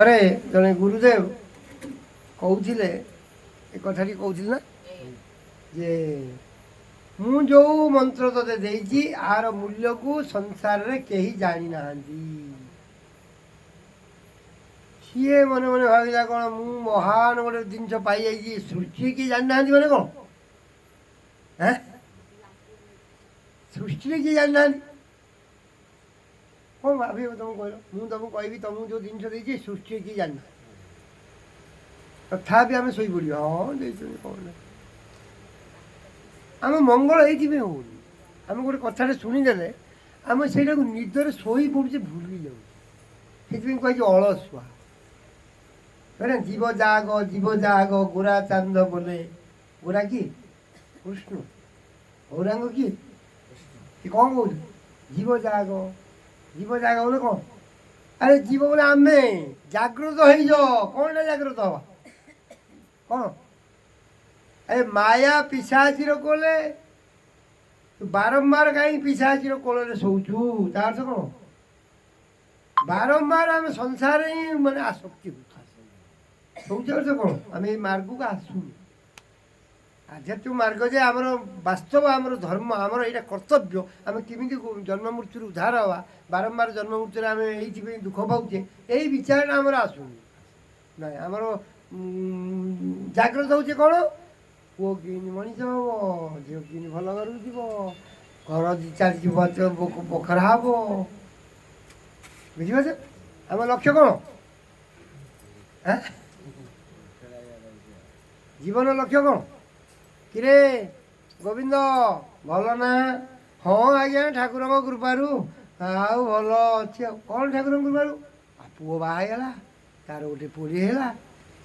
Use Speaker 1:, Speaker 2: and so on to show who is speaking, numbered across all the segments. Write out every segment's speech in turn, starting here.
Speaker 1: अरे जड़े गुरुदेव कहते ए कथाटी कहते ना जे मु जो मंत्र ते देइछि आर मूल्य को संसार रे केही जानी नाहंती सीए मन मन भाविला कौन मु महान गोटे जिनस पाई जाइछि सृष्टि की जानी नाहंती माने कौन हैं सृष्टि की जानी नाहंती कौन भाभी तुम कहल मु तुमको कहबी तुमको जो जिनस देइछि सृष्टि की जानी तथापि आम शोई पड़ हाँ कौन आम मंगल ये हो आम गोटे कथा शुणीदे आम से निदर शोई पड़े भूली जाऊँ कही अलसुआ कहना जीव जाग गोरा चांद बोले गोरा कि कृष्ण गौरांग कि कौन कह जीव जाग बोले कौन अरे जीव बोले आम जागृत हो कौन जागृत हवा कौन अरे माया पिशाचीर कोले तू बारंबार कहीं पिशाचीर कोल शोचु तार से कौन बारंबार आम संसार ही माने आसक्ति शौच कौन आम ये मार्ग को आसू आध्यात्मिक मार्ग जे आमर वास्तव आमर धर्म आमर यहाँ कर्तव्य आम केमी जन्म मृत्यु उद्धार हवा बारंबार जन्म मृत्यु आम ये दुख पाचे यही विचार आमर आसूनी ना आमर जाग्रत होचे कौन पुओ किनी मनीष हम झील किनी भल घर घर चलती पोखरा हम बुझे आम लक्ष्य कौन जीवन लक्ष्य कौन किरे गोविंद भल ना हाँ आज्ञा ठाकुर कृपारू आउ भल अच्छी कौन ठाकुर कृपारू पुओ बाहला तार गोटे पुरी है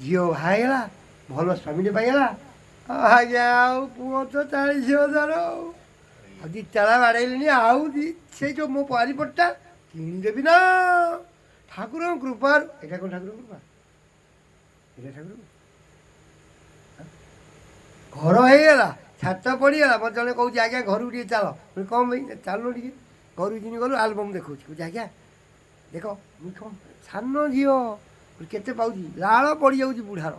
Speaker 1: झील बाहला भल स्वामी पाइला आज्ञा आउ पुओ तो 40,000 दी ताला बाड़े आउ से जो मो पारिपटा किदेवी ना ठाकुर कृपार यहाँ कौन ठाकुर कृपा ये ठाकुर घर होगा छात पड़गला मत जड़े कौन आज्ञा घर टे चल कौन भाई चलो टे घर जिन गलु आलबम देखा कौन आज्ञा देख मुझे कौन सान झील केते पाऊँ लाल पड़ जाऊँ बुढ़ार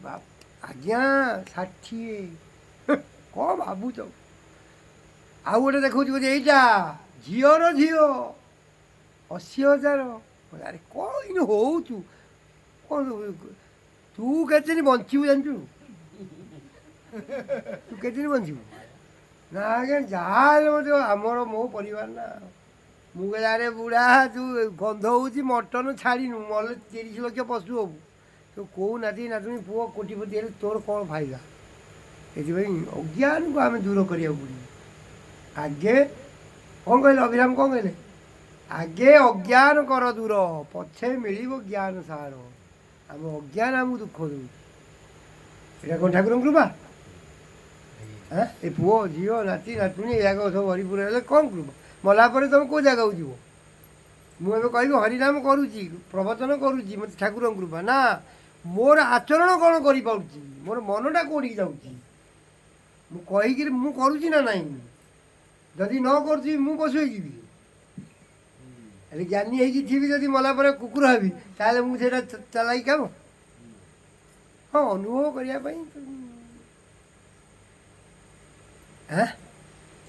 Speaker 1: बाप आज्ञा 60 कौन भावुच आउ गोटे देखा यहाँ झीर झी 80,000 अरे कौन हो कौन तू के बचू जानू तू के बचू ना आज्ञा जहाँ मत आमर मो परिवार ना मुझे अरे बुढ़ा तू गंध हो मटन छाड़ू मल 30 लक्ष पशु हबू तो कौ नाती नातुणी पुओ कोटिपति है तोर कौन फायदा ये अज्ञान को आम दूर करा पड़े आगे कौन कहले अभिराम कौन कहले आगे अज्ञान कर दूर पछे मिल ज्ञान सार आम अज्ञान आमको दुख दौ यहाँ कौन ठाकुर कृपा हाँ ये पुओ झील नाती नातुणी या सब हरिपुर है कौन कृपा मलापर तुम कौ जगह जीव मुझे कह हरिनाम करुच्ची प्रवचन करुच्ची मत ठाकुर कृपा ना मोर आचरण कौन कर मोर मनटा कौटी जाऊँगी मुझे मुझे ना ना जदि न कर पशु अरे ज्ञानी थी जदि मलापर कुकुर हेबी ताले मुझे चलाई काम हाँ अनुभव करने हाँ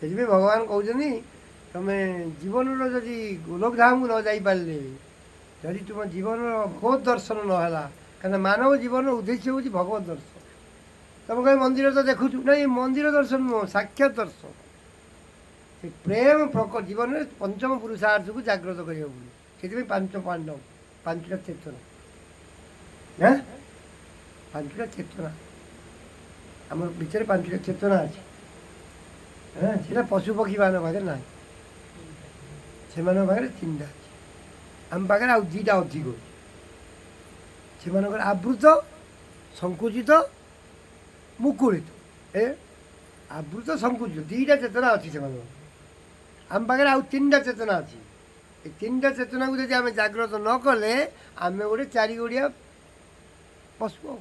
Speaker 1: से भगवान कहते तुम्हें जीवन जदि गोलकधाम को न जापारे जदि तुम जीवन भगवत दर्शन नाला कहीं मानव जीवन उद्देश्य हूँ भगवत दर्शन तुम कहीं मंदिर तो देखु ना ये मंदिर दर्शन नुह साक्षात दर्शन से प्रेम प्रकट जीवन में पंचम पुरुषार्थ को जागृत करा से 5 पांडव 5टा चेतना हाँ 5टा चेतना आम भर 5टा चेतना अच्छे हाँ से पशु पक्षी मान पाखे ना से पाखे 3टा अच्छे आम पाखे आउ 2टा अधिक से आवृत संकुचित मुकुलित ए आवृत संकुचित 2टा चेतना अच्छी से आम पाखे आउ 3टा चेतना अच्छी ये 3टा चेतना को जब आम जागृत न कले आम गोटे 4 गोड़िया पशु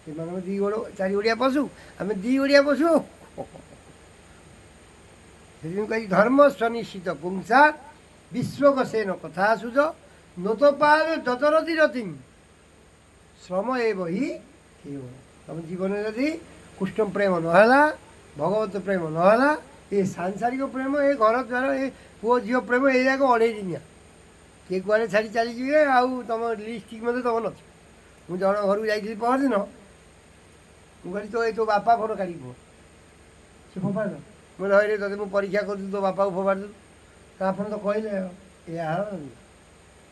Speaker 1: से 2 गोड़ 4 गोड़िया पशु आम 2 गोड़िया पशु से कही धर्म स्वनिश्चित पुंसा विश्वकसेन कथा सुज ନୋତପାଦ ଯତରତି ରତି ଶ୍ରମ ଏ ବହି ଥିବ। ତମ ଜୀବନରେ ଯଦି କୃଷ୍ଣ ପ୍ରେମ ନହେଲା, ଭଗବତ ପ୍ରେମ ନହେଲା, ଏ ସାଂସାରିକ ପ୍ରେମ, ଏ ଘର ଦ୍ୱାର, ଏ ପୁଅ ଝିଅ ପ୍ରେମ, ଏଇ ଯାକ ଅଢ଼େଇ ଦିନିଆ। କିଏ କୁଆଡ଼େ ଛାଡ଼ି ଚାଲିଯିବେ, ଆଉ ତୁମ ଲିଷ୍ଟ ମଧ୍ୟ ତୁମ ନଥିବ। ମୁଁ ଜଣ ଘରକୁ ଯାଇଥିଲି ପହରଦିନ, ମୁଁ କହିଲି ତୋ ବାପା ଫଟୋ କାଢ଼ିକି କୁହ। ସେ ଫୋପାଡ଼ିଲ। ମୁଁ କହିଲି ତୋତେ ମୁଁ ପରୀକ୍ଷା କରୁଥିଲି, ତୋ ବାପାକୁ ଫୋପାଡ଼ି ଦେଲୁ। ତ ଆପଣ ତ କହିଲେ ଏଇଆ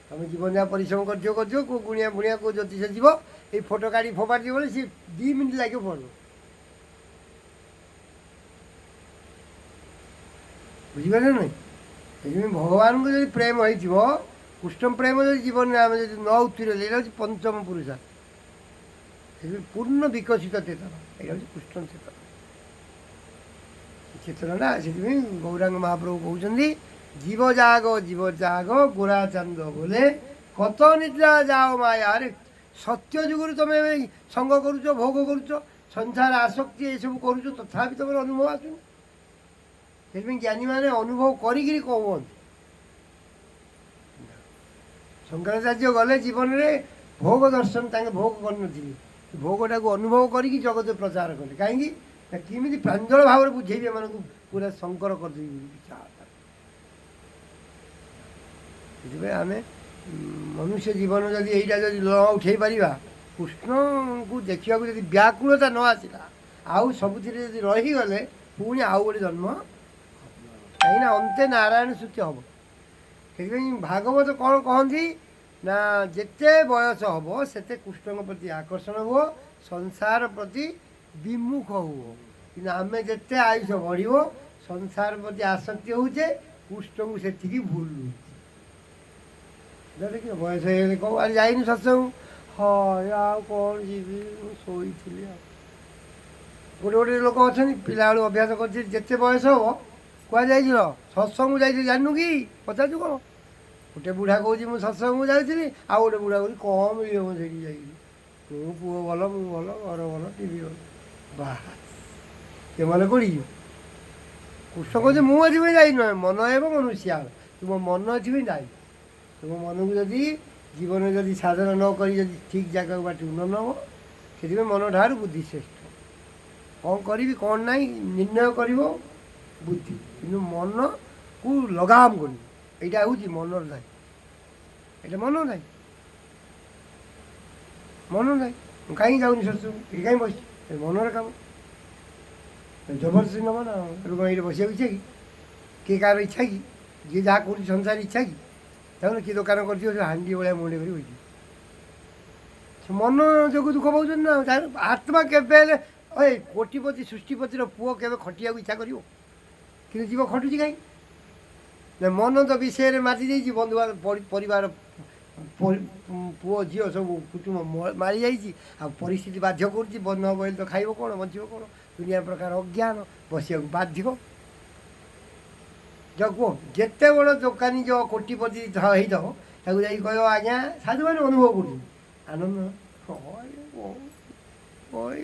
Speaker 1: ତମେ ଜୀବନ ଯାହା ପରିଶ୍ରମ କରିଥିବ କେଉଁ ଗୁଣିଆ ବୁଣିଆ କେଉଁ ଜ୍ୟୋତିଷ ଯିବ, ଏଇ ଫଟୋ କାଢ଼ି ଫୋପାଡ଼ି ଦିବ ବୋଲି ସିଏ 2 ମିନିଟ୍ ଲାଗିବ ପଡ଼ିବ। ବୁଝିପାରିଲେ ନାହିଁ? ସେଥିପାଇଁ ଭଗବାନଙ୍କୁ ଯଦି ପ୍ରେମ ହେଇଥିବ, କୃଷ୍ଣ ପ୍ରେମ ଯଦି ଜୀବନରେ ଆମେ ଯଦି ନ ଉତ୍ତରିଲେ, ଏଇଟା ହେଉଛି ପଞ୍ଚମ ପୁରୁଷ। ସେଥିପାଇଁ ପୂର୍ଣ୍ଣ ବିକଶିତ ଚେତନ, ଏଇଟା ହେଉଛି କୃଷ୍ଣ ଚେତନ। ଚେତନଟା ସେଥିପାଇଁ ଗୌରାଙ୍ଗ ମହାପ୍ରଭୁ କହୁଛନ୍ତି, ଜୀବ ଜାଗ ଗୋରା ଚାନ୍ଦ ବୋଲେ କତ ନିଦ୍ରା ଯାଅ ମାୟାରେ। ସତ୍ୟ ଯୁଗରୁ ତମେ ସଙ୍ଗ କରୁଛ, ଭୋଗ କରୁଛ, ସଂସାର ଆସକ୍ତି ଏସବୁ କରୁଛ, ତଥାପି ତମର ଅନୁଭବ ଆସୁନି। ସେଥିପାଇଁ ଜ୍ଞାନୀମାନେ ଅନୁଭବ କରିକିରି କହୁଛନ୍ତି। ଶଙ୍କରାଚାର୍ଯ୍ୟ ଗଲେ ଜୀବନରେ ଭୋଗ ଦର୍ଶନ, ତାଙ୍କେ ଭୋଗ କରିନଥିଲେ, ଭୋଗଟାକୁ ଅନୁଭବ କରିକି ଜଗତ ପ୍ରଚାର କଲେ। କାହିଁକି ନା କେମିତି ପ୍ରାଞ୍ଜଳ ଭାବରେ ବୁଝେଇବି ଏମାନଙ୍କୁ, ପୁରା ଶଙ୍କର କରିଦେବି ବୋଲି ବିଚାର। ସେଥିପାଇଁ ଆମେ ମନୁଷ୍ୟ ଜୀବନ ଯଦି ଏଇଟା ଯଦି ନ ଉଠେଇ ପାରିବା, କୃଷ୍ଣଙ୍କୁ ଦେଖିବାକୁ ଯଦି ବ୍ୟାକୁଳତା ନ ଆସିଲା, ଆଉ ସବୁଥିରେ ଯଦି ରହିଗଲେ, ପୁଣି ଆଉ ଗୋଟେ ଜନ୍ମ, କାହିଁକିନା ଅନ୍ତେ ନାରାୟଣ ସ୍ତୁତି ହେବ। ସେଥିପାଇଁ ଭାଗବତ କ'ଣ କହନ୍ତି ନା, ଯେତେ ବୟସ ହେବ ସେତେ କୃଷ୍ଣଙ୍କ ପ୍ରତି ଆକର୍ଷଣ ହୁଅ, ସଂସାର ପ୍ରତି ବିମୁଖ ହୁଅ। କିନ୍ତୁ ଆମେ ଯେତେ ଆୟୁଷ ବଢ଼ିବ, ସଂସାର ପ୍ରତି ଆସକ୍ତି ହେଉଛେ, କୃଷ୍ଣଙ୍କୁ ସେତିକି ଭୁଲ। ଦେଖିବ ବୟସ ହେଇଗଲେ କହୁ ଆଜି ଯାଇନି ସତ୍ସଙ୍ଗ, ହଁ ଆଉ କ'ଣ ଯିବି, ମୁଁ ଶୋଇଥିଲି। ଆଉ ଗୋଟେ ଲୋକ ଅଛନ୍ତି ପିଲାବେଳୁ ଅଭ୍ୟାସ କରିଛି, ଯେତେ ବୟସ ହେବ କୁଆଡ଼େ ଯାଇଥିଲ, ସତ୍ସଙ୍ଗକୁ ଯାଇଥିଲି, ଜାଣିନୁ କି, ପଚାରୁଛୁ କ'ଣ? ଗୋଟେ ବୁଢ଼ା କହୁଛି ମୁଁ ସତ୍ସଙ୍ଗକୁ ଯାଉଥିଲି, ଆଉ ଗୋଟେ ବୁଢ଼ା କହୁଛି କ'ଣ ମିଳିବ ମୁଁ ସେଇଠି ଯାଇଥିଲି, ମୁଁ ପୁଅ ଭଲ, ମୁଁ ଭଲ, ଘର ଭଲ, ଟିଭି ଭଲ। ବାହା ସେମାନେ କୋଉଠି ଯିବ? କୃଷ୍ଣ କହୁଛି ମୁଁ ଏଥିପାଇଁ ଯାଇନି, ମନ ହେବ ମନୁଷ୍ୟ, ତୁମ ମନ ଏଥିପାଇଁ ଯାଇ। ତୁମ ମନକୁ ଯଦି ଜୀବନରେ ଯଦି ସାଧନ ନ କରି ଯଦି ଠିକ୍ ଜାଗାକୁ ବାଟକୁ ନ ନେବ, ସେଥିପାଇଁ ମନ ଠାରୁ ବୁଦ୍ଧି ଶ୍ରେଷ୍ଠ। କ'ଣ କରିବି କ'ଣ ନାହିଁ ନିର୍ଣ୍ଣୟ କରିବ ବୁଦ୍ଧି, କିନ୍ତୁ ମନକୁ ଲଗାମ କରିବ। ଏଇଟା ହେଉଛି ମନର ନାହିଁ, ଏଇଟା ମନ ନାହିଁ, ମନ ନାହିଁ। ମୁଁ କାହିଁକି ଯାଉନି ସତ୍ସଙ୍ଗ, ଏଠି କାହିଁକି ବସିଛି, ଏ ମନର କାମ। ଜବରଦସ୍ତି ନେବ ନା, ଏବେ କ'ଣ ଏଇଠି ବସିବାକୁ ଇଚ୍ଛା କି? କିଏ କାହାର ଇଚ୍ଛା କି? ଯିଏ ଯାହା କରୁଛି ସଂସାର ଇଚ୍ଛା କି? ତାହେଲେ କିଏ ଦୋକାନ କରିଥିବ, ସେ ହାଣ୍ଡି ଭଳିଆ ମୁଣ୍ଡେ କରି ବସିବ। ସେ ମନ ଯୋଗୁଁ ଦୁଃଖ ପାଉଛନ୍ତି ନା। ତାର ଆତ୍ମା କେବେ ହେଲେ, କୋଟିପତି ସୃଷ୍ଟିପତିର ପୁଅ କେବେ ଖଟିବାକୁ ଇଚ୍ଛା କରିବ? କିନ୍ତୁ ଯିବ ଖଟୁଛି କାହିଁକି ନା, ମନ ତ ବିଷୟରେ ମାତି ଦେଇଛି, ବନ୍ଧୁବାନ୍ଧ ପରିବାର ପୁଅ ଝିଅ ସବୁ କୁଟୁମ୍ବ ମାରିଯାଇଛି, ଆଉ ପରିସ୍ଥିତି ବାଧ୍ୟ କରୁଛି। ବନ୍ଧ ବହିଲେ ତ ଖାଇବ କ'ଣ, ବଞ୍ଚିବ କ'ଣ, ଦୁନିଆ ପ୍ରକାର ଅଜ୍ଞାନ, ବସିବାକୁ ବାଧ୍ୟ। ଯାଉ କୁହ, ଯେତେ ବଡ଼ ଦୋକାନୀ ଯେଉଁ କୋଟିପତି ହେଇଥାଉ, ତାକୁ ଯାଇକି କହିବ ଆଜ୍ଞା ସାଧୁମାନେ ଅନୁଭବ କରୁଛନ୍ତି ଆନନ୍ଦ,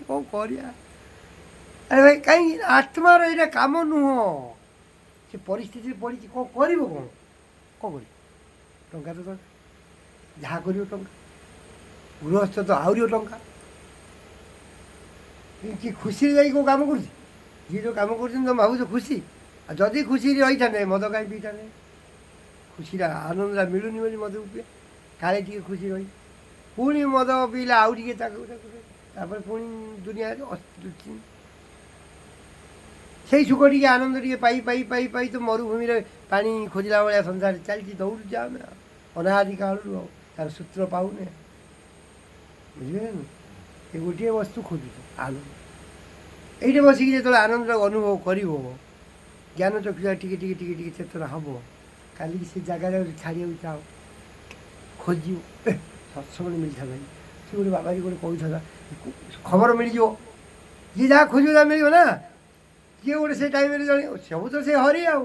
Speaker 1: କ'ଣ କରିବା? ଆରେ ଭାଇ କାହିଁକି, ଆତ୍ମାର ଏଇଟା କାମ ନୁହଁ। ସେ ପରିସ୍ଥିତିରେ ପଡ଼ିଛି, କ'ଣ କରିବ, କ'ଣ କରିବ? ଟଙ୍କା ତ ଦରକାର, ଯାହା କରିବ ଟଙ୍କା, ଗୃହସ୍ଥ ତ ଆହୁରି ଟଙ୍କା। କିଏ ଖୁସିରେ ଯାଇକି କେଉଁ କାମ କରୁଛି? ଯିଏ ଯେଉଁ କାମ କରୁଛନ୍ତି ତମେ ଭାବୁଛ ଖୁସି? ଆଉ ଯଦି ଖୁସିରେ ରହିଥାନ୍ତେ ମଦ କାହିଁ ପିଇଥାନ୍ତେ? ଖୁସିଟା ଆନନ୍ଦଟା ମିଳୁନି ବୋଲି ମଦକୁ ପିଏ, କାଳେ ଟିକେ ଖୁସି ରହି, ପୁଣି ମଦ ପିଇଲେ ଆଉ ଟିକେ ତାକୁ ତାପରେ ପୁଣି ଦୁନିଆରେ ସେଇ ସୁଖ ଟିକେ ଆନନ୍ଦ ଟିକେ ପାଇ ପାଇ ପାଇ ପାଇ ତ ମରୁଭୂମିରେ ପାଣି ଖୋଜିଲା ଭଳିଆ ସଂସାର ଚାଲିଛି, ଦୌଡ଼ୁଛି ଆମେ ଅନାଦି କାଳରୁ, ଆଉ ତାର ସୂତ୍ର ପାଉନେ। ବୁଝିପାରିଲେ? ଏ ଗୋଟିଏ ବସ୍ତୁ ଖୋଜୁଛୁ ଆନନ୍ଦ। ଏଇଠି ବସିକି ଯେତେବେଳେ ଆନନ୍ଦଟାକୁ ଅନୁଭବ କରିବ, ଜ୍ଞାନ ଚକ୍ଷୁଟା ଟିକେ ଟିକେ ଟିକେ ଟିକେ ଚେତନା ହେବ, କାଲିକି ସେ ଜାଗାରେ ଛାଡ଼ିବାକୁ ଚାହୁଁ ଖୋଜିବ, ସତ୍ସଙ୍ଗ ମିଳିଥାନ୍ତା, ସେ ଗୋଟେ ବାବାଜୀ ଗୋଟେ କହୁଥିଲା, ଖବର ମିଳିଯିବ, ଯିଏ ଯାହା ଖୋଜିବ ତାହା ମିଳିବ ନା। କିଏ ଗୋଟେ ସେ ଟାଇମ୍ରେ ଜଣେ, ସବୁ ତ ସେ ହରି ଆଉ,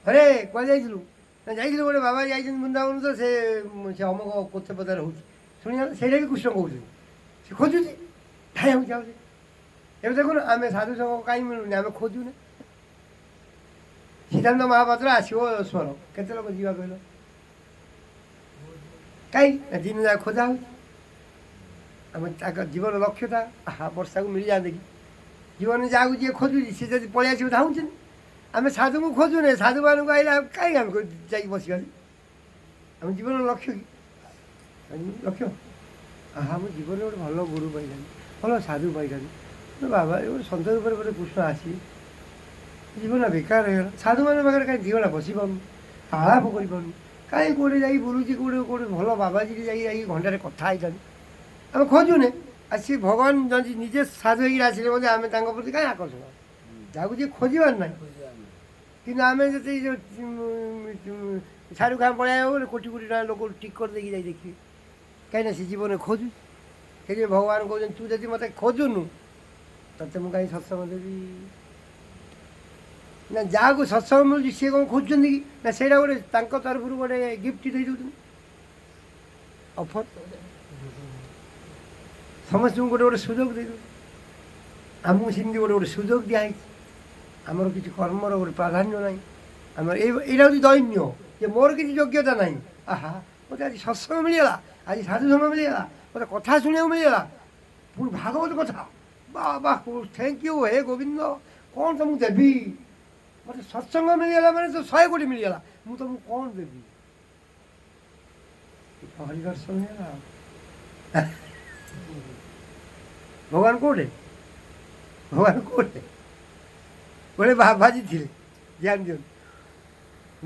Speaker 1: ହରେ କୁଆଡ଼େ ଯାଇଥିଲୁ ନା, ଯାଇଥିଲୁ ଗୋଟେ ବାବା ଯାଇଛନ୍ତି ବୃନ୍ଦାବନ, ତ ସେ ଅମକ କୋତେ ପଦାରେ ହେଉଛି, ଶୁଣିବା ସେଇଟା ବି କୃଷ୍ଣ କହୁଛନ୍ତି। ସେ ଖୋଜୁଛି, ଖାଇବାକୁ ଯାଉଛି। ଏବେ ଦେଖୁନ ଆମେ ସାଧୁ ସଙ୍ଗ କାହିଁ ମିଳୁନି, ଆମେ ଖୋଜୁନେ। ସିଦ୍ଧାନ୍ତ ମହାପାତ୍ର ଆସିବ ସ୍ୱର, କେତେ ଲୋକ ଯିବା କହିଲ? କାହିଁ ନା ଦିନ ଯାକ ଖୋଜା ହେଉଛି। ଆମ ତାଙ୍କ ଜୀବନ ଲକ୍ଷ୍ୟଟା ବର୍ଷାକୁ ମିଳିଯାଆନ୍ତେ କି। ଜୀବନ ଯାହାକୁ ଯିଏ ଖୋଜୁଛି ସିଏ ଯଦି ପଳେଇ ଆସିବ ଧାଉଁଛନ୍ତି। ଆମେ ସାଧୁଙ୍କୁ ଖୋଜୁନେ, ସାଧୁମାନଙ୍କୁ ଆଇଲା କାହିଁକି ଆମେ ଯାଇକି ବସିବାନି। ଆମ ଜୀବନ ଲକ୍ଷ୍ୟ କି ଲକ୍ଷ୍ୟ ଆମ ଜୀବନରେ ଗୋଟେ ଭଲ ଗୁରୁ ପାଇଲାନି, ଭଲ ସାଧୁ ପାଇଲାନି, ବାବା ଏ ଗୋଟେ ସନ୍ଦେହ ଉପରେ ଗୋଟେ କୃଷ୍ଣ ଆସି ଜୀବନ ବେକାର ହେଇଗଲା। ସାଧୁମାନଙ୍କ ପାଖରେ କାହିଁ ଦିଗଟା ବସିପାରୁନି, ଆଳାପ କରିପାରୁନି, କାହିଁ କେଉଁଠି ଯାଇକି ବୁଲୁଛି, କେଉଁଠି ଭଲ ବାବାଜୀକି ଯାଇକି ଘଣ୍ଟାରେ କଥା ହେଇଥାନ୍ତି। ଆମେ ଖୋଜୁନେ, ଆଉ ସିଏ ଭଗବାନ ଯଦି ନିଜେ ସାଧୁ ହେଇକି ଆସିଲେ ମଧ୍ୟ ଆମେ ତାଙ୍କ ପ୍ରତି କାହିଁ ଆକର୍ଷଣ, ଯାହାକୁ ଯିଏ ଖୋଜିବାର ନାହିଁ। କିନ୍ତୁ ଆମେ ଯଦି ଶାହରୁଖ ଖାନ ପଳେଇ ଆସିବ କୋଟି କୋଟି ଟଙ୍କା ଲୋକ ଟିକଟ ଦେଇକି ଯାଇ ଦେଖିବେ, କାହିଁକିନା ସେ ଜୀବନରେ ଖୋଜୁ। ସେଥିପାଇଁ ଭଗବାନ କହୁଛନ୍ତି ତୁ ଯଦି ମୋତେ ଖୋଜୁନୁ ତତେ ମୁଁ କାହିଁ ସତ୍ସଙ୍ଗ ଦେବି। ନା ଯାହାକୁ ସତ୍ସଙ୍ଗ ମିଳୁଛି ସିଏ କ'ଣ ଖୋଜୁଛନ୍ତି କି, ନା ସେଇଟା ଗୋଟେ ତାଙ୍କ ତରଫରୁ ଗୋଟେ ଗିଫ୍ଟ ଦେଇ ଦେଉଛନ୍ତି, ଅଫର। ସମସ୍ତଙ୍କୁ ଗୋଟେ ଗୋଟେ ସୁଯୋଗ ଦେଇଦେଉଛି। ଆମକୁ ସେମିତି ଗୋଟେ ଗୋଟେ ସୁଯୋଗ ଦିଆହେଇଛି। ଆମର କିଛି କର୍ମର ଗୋଟେ ପ୍ରାଧାନ୍ୟ ନାହିଁ। ଆମର ଏଇଟା ହେଉଛି ଦୈନ୍ୟ, ଯେ ମୋର କିଛି ଯୋଗ୍ୟତା ନାହିଁ। ମୋତେ ଆଜି ସତ୍ସଙ୍ଗ ମିଳିଗଲା, ଆଜି ସାଧୁସଙ୍ଗ ମିଳିଗଲା, ମୋତେ କଥା ଶୁଣିବାକୁ ମିଳିଗଲା, ପୁଣି ଭାଗବତ କଥା, ବାବା ଥ୍ୟାଙ୍କ ୟୁ ହେ ଗୋବିନ୍ଦ, କ'ଣ ତ ମୁଁ ଦେବି। ମୋତେ ସତ୍ସଙ୍ଗ ମିଳିଗଲା ମାନେ ତ 100 କୋଟି ମିଳିଗଲା, ମୁଁ ତମକୁ କ'ଣ ଦେବି। ହରିଦର୍ଶନ ହେଇଗଲା। ଭଗବାନ କୋଉଠେ, ଭଗବାନ କୋଉଠେ ଗୋଟେ ବାବାଜୀ ଥିଲେ, ଧ୍ୟାନ ଦିଅନ୍ତୁ।